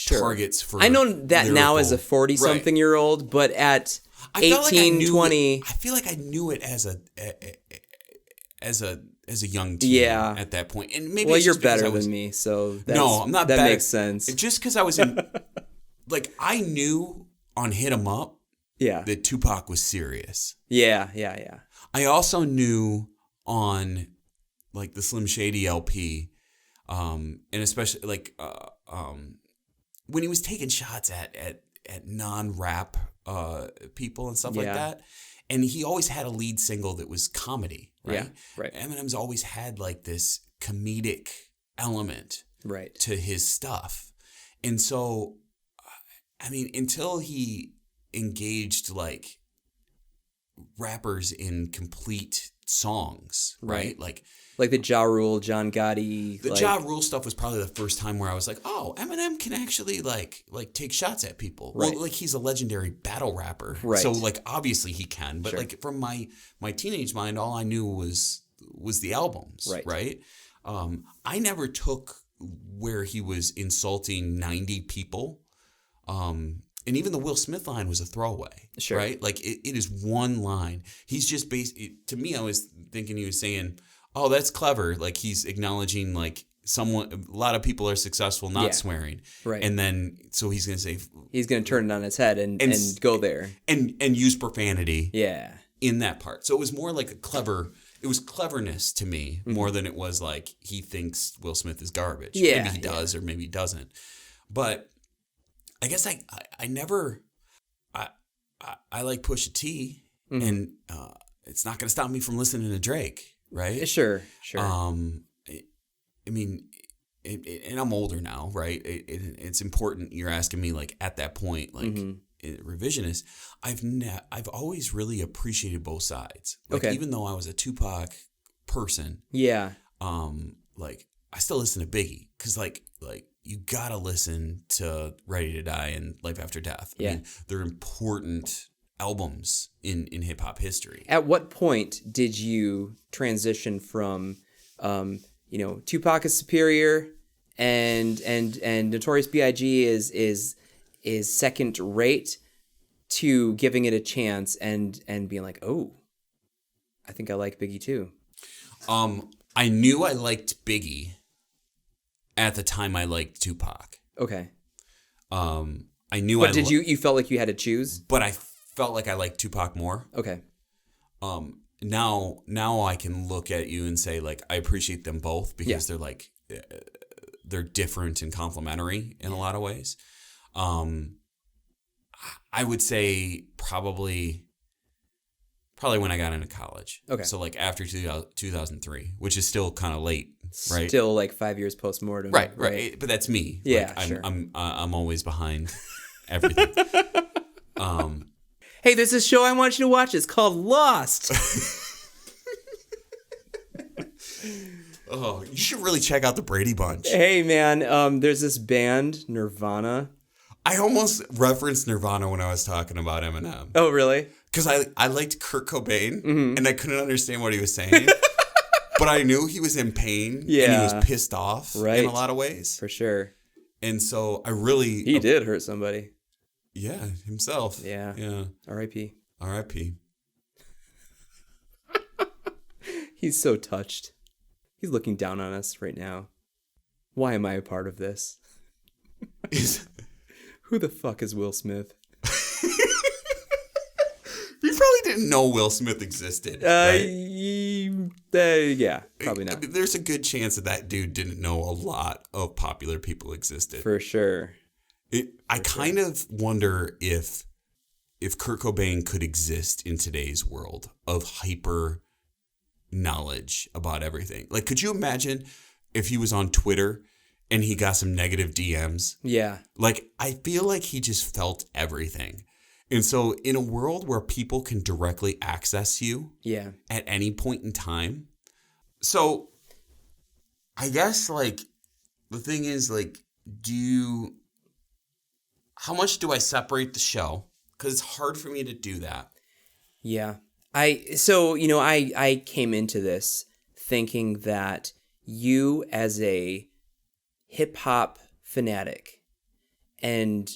targets for. I know that lyrical. Now as a 40-something-year-old, but at 18, 20. I feel like I knew it as a young teen at that point. And maybe you're better than me, so I'm not better. That makes sense. Just because I was in, like, I knew on Hit 'Em Up that Tupac was serious. Yeah. I also knew on, like, the Slim Shady LP, and especially, like, when he was taking shots at non-rap people and stuff like that. And he always had a lead single that was comedy, right? Yeah, right. Eminem's always had like this comedic element to his stuff. And so, I mean, until he engaged like rappers in complete songs, right? Like the Ja Rule, John Gotti. The Ja Rule stuff was probably the first time where I was like, oh, Eminem can actually like take shots at people. Right. Well, like he's a legendary battle rapper. Right. So like obviously he can. But like from my teenage mind, all I knew was the albums. Right. I never took where he was insulting 90 people. And even the Will Smith line was a throwaway. Sure. Right? Like it is one line. He's just to me, I was thinking he was saying, oh, that's clever. Like he's acknowledging like a lot of people are successful not swearing. Right. And then so he's going to say he's going to turn it on its head and go there. And use profanity. Yeah. In that part. So it was more like it was cleverness to me more than it was like he thinks Will Smith is garbage. Yeah. Maybe he does or maybe he doesn't. But I guess I like Pusha T and it's not going to stop me from listening to Drake. Right. Sure. I mean, and I'm older now, right? It's important. You're asking me like at that point, like revisionist. I've always really appreciated both sides. Like even though I was a Tupac person, like I still listen to Biggie because like you gotta listen to Ready to Die and Life After Death. I mean, they're important albums in hip hop history. At what point did you transition from Tupac is superior and Notorious B.I.G. is second rate to giving it a chance and being like, oh, I think I like Biggie too? I knew I liked Biggie at the time I liked Tupac. Okay. I knew But did you felt like you had to choose? But I felt like I liked Tupac more. Okay. Now I can look at you and say like I appreciate them both because they're like they're different and complementary in a lot of ways. I would say probably when I got into college. Okay. So like after 2003, which is still kind of late, right? Still like 5 years postmortem. Right. But that's me. Yeah, like, sure. I'm always behind everything. Hey, there's a show I want you to watch. It's called Lost. Oh, you should really check out the Brady Bunch. Hey, man, there's this band, Nirvana. I almost referenced Nirvana when I was talking about Eminem. Oh, really? Because I liked Kurt Cobain, and I couldn't understand what he was saying. But I knew he was in pain, and he was pissed off in a lot of ways. For sure. And so I really... He did hurt somebody. Yeah, himself. Yeah. R.I.P. R.I.P. He's so touched. He's looking down on us right now. Why am I a part of this? Who the fuck is Will Smith? He probably didn't know Will Smith existed. Right? Yeah, probably not. There's a good chance that dude didn't know a lot of popular people existed. For sure. I kind of wonder if Kurt Cobain could exist in today's world of hyper knowledge about everything. Like, could you imagine if he was on Twitter and he got some negative DMs? Yeah. Like, I feel like he just felt everything. And so in a world where people can directly access you at any point in time. So I guess, like, the thing is, like, how much do I separate the show? Because it's hard for me to do that. Yeah. I came into this thinking that you, as a hip hop fanatic and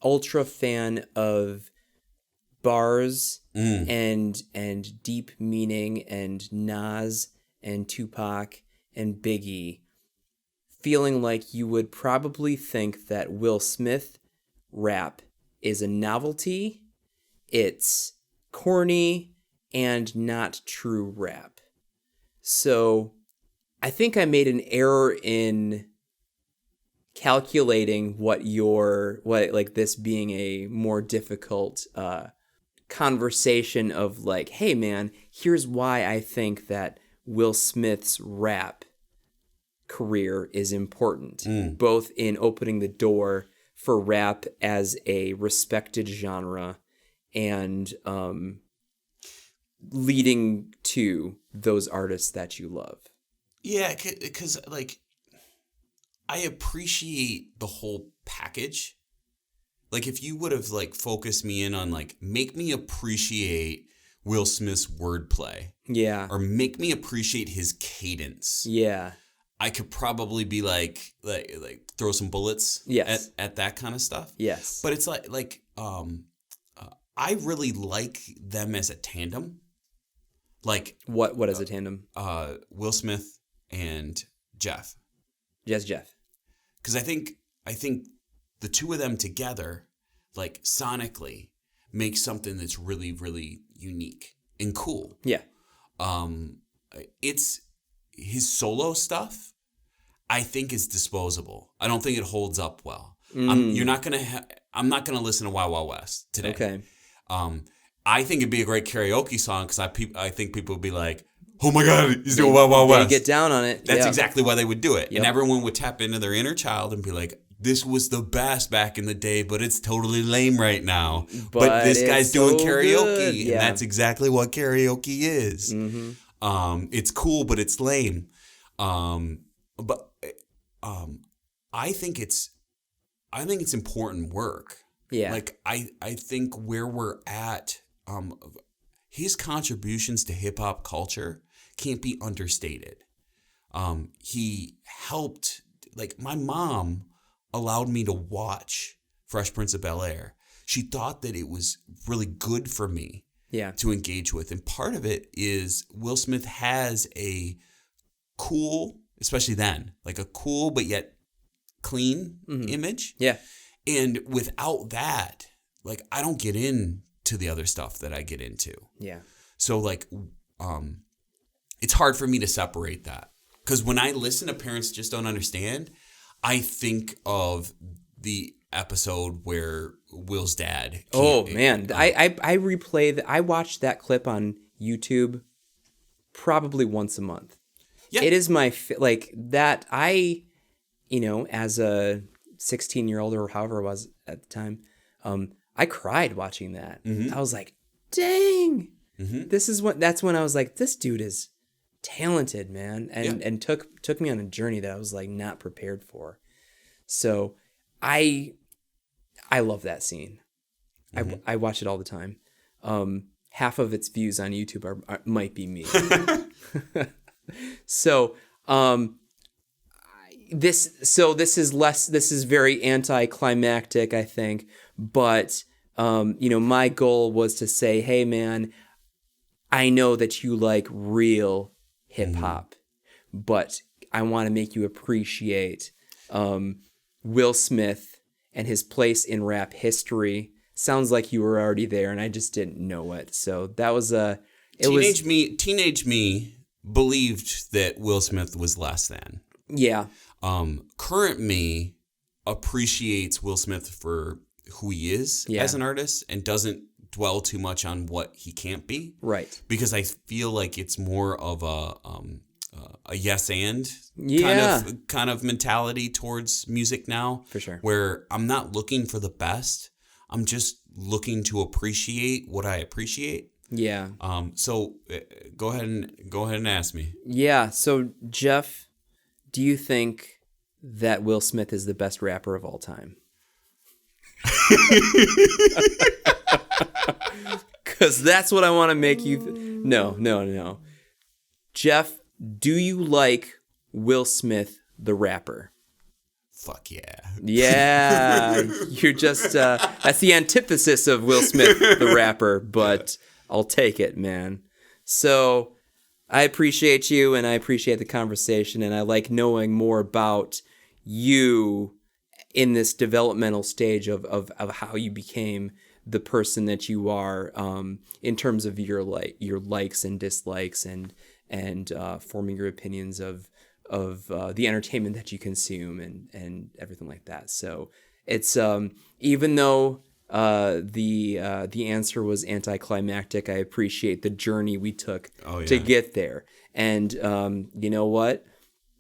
ultra fan of bars and deep meaning and Nas and Tupac and Biggie, feeling like you would probably think that Will Smith rap is a novelty, it's corny, and not true rap. So I think I made an error in calculating what this being a more difficult conversation of like, hey man, here's why I think that Will Smith's rap career is important, both in opening the door for rap as a respected genre and leading to those artists that you love. Yeah, because like I appreciate the whole package. Like if you would have like focused me in on like make me appreciate Will Smith's wordplay. Yeah. Or make me appreciate his cadence. Yeah. I could probably be like throw some bullets at that kind of stuff. Yes. But it's like I really like them as a tandem. Like what is a tandem? Will Smith and Jeff. Yes, Jeff. Because I think the two of them together, like sonically, make something that's really, really unique and cool. Yeah. It's his solo stuff, I think, is disposable. I don't think it holds up well. I'm not gonna listen to Wild Wild West today. Okay. I think it'd be a great karaoke song because I think people would be like, oh my God, he's doing Wild Wild West. Get down on it. That's exactly why they would do it. Yep. And everyone would tap into their inner child and be like, this was the best back in the day, but it's totally lame right now. But this guy's doing karaoke. Yeah. And that's exactly what karaoke is. Mm-hmm. It's cool, but it's lame. But I think it's important work. Yeah. Like I think where we're at, his contributions to hip hop culture can't be understated. He helped, like my mom allowed me to watch Fresh Prince of Bel-Air. She thought that it was really good for me to engage with. And part of it is Will Smith has a cool, especially then, like a cool but yet clean image. Yeah. And without that, like I don't get into the other stuff that I get into. Yeah. So like it's hard for me to separate that. Because when I listen to Parents Just Don't Understand, I think of the episode where Will's dad. Man, I replay that. I watched that clip on YouTube probably once a month. Yeah, it is my like that. As a 16-year-old or however it was at the time, I cried watching that. Mm-hmm. I was like, dang, that's when I was like, this dude is talented, man. And took me on a journey that I was like not prepared for. So I love that scene. Mm-hmm. I watch it all the time. Half of its views on YouTube might be me. So, this is very anticlimactic, I think, but my goal was to say, hey man, I know that you like real hip hop, but I want to make you appreciate Will Smith and his place in rap history. Sounds like you were already there, and I just didn't know it. So that was Teenage me believed that Will Smith was less than. Yeah. Current me appreciates Will Smith for who he is as an artist and doesn't dwell too much on what he can't be. Right. Because I feel like it's more of a yes and kind of mentality towards music now. For sure. Where I'm not looking for the best. I'm just looking to appreciate what I appreciate. Yeah. So go ahead and ask me. Yeah. So Jeff, do you think that Will Smith is the best rapper of all time? Because that's what I want to make you. No. Jeff, do you like Will Smith, the rapper? Fuck yeah. Yeah. You're just, that's the antithesis of Will Smith, the rapper, but I'll take it, man. So I appreciate you and I appreciate the conversation and I like knowing more about you in this developmental stage of how you became the person that you are, in terms of your likes and dislikes and forming your opinions of the entertainment that you consume and everything like that. So it's even though the answer was anticlimactic, I appreciate the journey we took to get there. And you know what?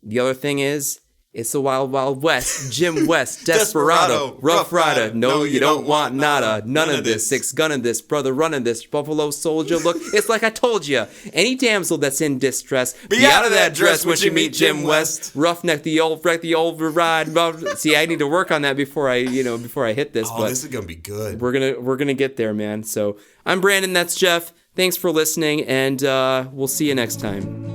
The other thing is, it's the Wild Wild West. Jim West, Desperado, Rough Rider. No, you don't want nada. None of this. 6 gunning this, brother running this. Buffalo Soldier. Look, it's like I told you. Any damsel that's in distress, be out of that dress when you meet Jim West. Roughneck the old ride. See, I need to work on that before I hit this. Oh, but this is gonna be good. We're gonna get there, man. So I'm Brandon. That's Jeff. Thanks for listening, and we'll see you next time.